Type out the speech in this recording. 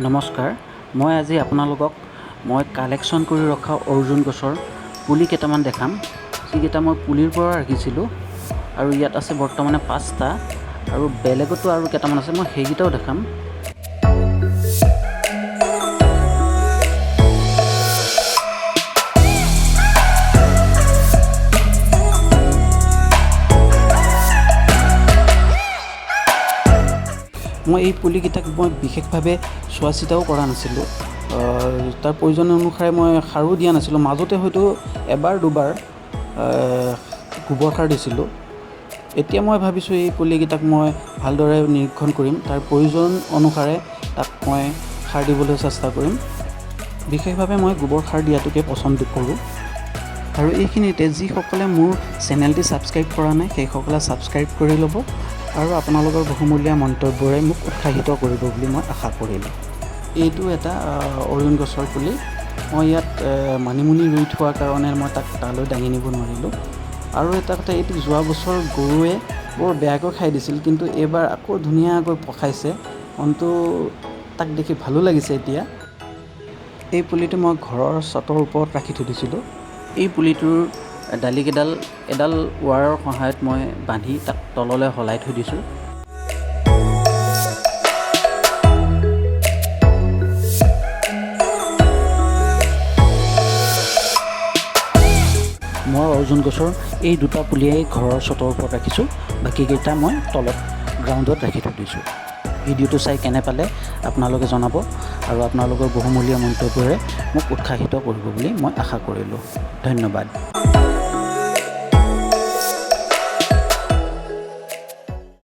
নমস্কাৰ, মই আজি আপোনালোকক কালেকশ্যন কৰি ৰখা অৰ্জুন গছৰ পুলি কেইটামান দেখাম। যিকেইটা মই পুলিৰ পৰা ৰাখিছিলোঁ আৰু ইয়াত আছে বৰ্তমানে 5টা আৰু বেলেগতো আৰু কেইটামান আছে, মই সেইকেইটাও দেখাম। মই এই পুলিকেইটাক মই বিশেষভাৱে চোৱা চিতাও কৰা নাছিলোঁ। তাৰ প্ৰয়োজন অনুসাৰে মই সাৰো দিয়া নাছিলোঁ। মাজতে হয়তো এবাৰ দুবাৰ গোবৰ সাৰ দিছিলোঁ। এতিয়া মই ভাবিছোঁ এই পুলিকেইটাক মই ভালদৰে নিৰীক্ষণ কৰিম, তাৰ প্ৰয়োজন অনুসাৰে তাক মই সাৰ দিবলৈ চেষ্টা কৰিম। বিশেষভাৱে মই গোবৰ সাৰ দিয়াটোকে পচন্দ কৰোঁ। আৰু এইখিনিতে যিসকলে মোৰ চেনেলটি ছাবস্ক্ৰাইব কৰা নাই সেইসকলে ছাবস্ক্ৰাইব কৰি ল'ব আৰু আপোনালোকৰ বহুমূলীয়া মন্তব্যৰে মোক উৎসাহিত কৰিব বুলি মই আশা কৰিলোঁ। এইটো এটা অৰ্জুন গছৰ পুলি। মই ইয়াত মানিমুনি ৰুই থোৱাৰ কাৰণে মই তাক তালৈ দাঙি নিব নোৱাৰিলোঁ। আৰু এটা কথা, এইটো যোৱা বছৰ গৰুৱে বৰ বেয়াকৈ খাই দিছিল, কিন্তু এইবাৰ আকৌ ধুনীয়াকৈ পকাইছে। মনটো তাক দেখি ভালো লাগিছে এতিয়া। এই পুলিটো মই ঘৰৰ ছাদৰ ওপৰত ৰাখি থৈ দিছিলোঁ। এই পুলিটোৰ ডালিকেইডাল এডাল ৱাৰৰ সহায়ত মই বান্ধি তাক তললৈ সলাই থৈ দিছোঁ। মই অৰ্জুন গছৰ এই দুটা পুলিয়েই ঘৰৰ ছাদৰ ওপৰত ৰাখিছোঁ, বাকীকেইটা মই তলত গ্ৰাউণ্ডত ৰাখি থৈ দিছোঁ। ভিডিঅ'টো চাই কেনে পালে আপোনালোকে জনাব আৰু আপোনালোকৰ বহুমূলীয়া মন্তব্যৰে মোক উৎসাহিত কৰিব বুলি মই আশা কৰিলোঁ। ধন্যবাদ।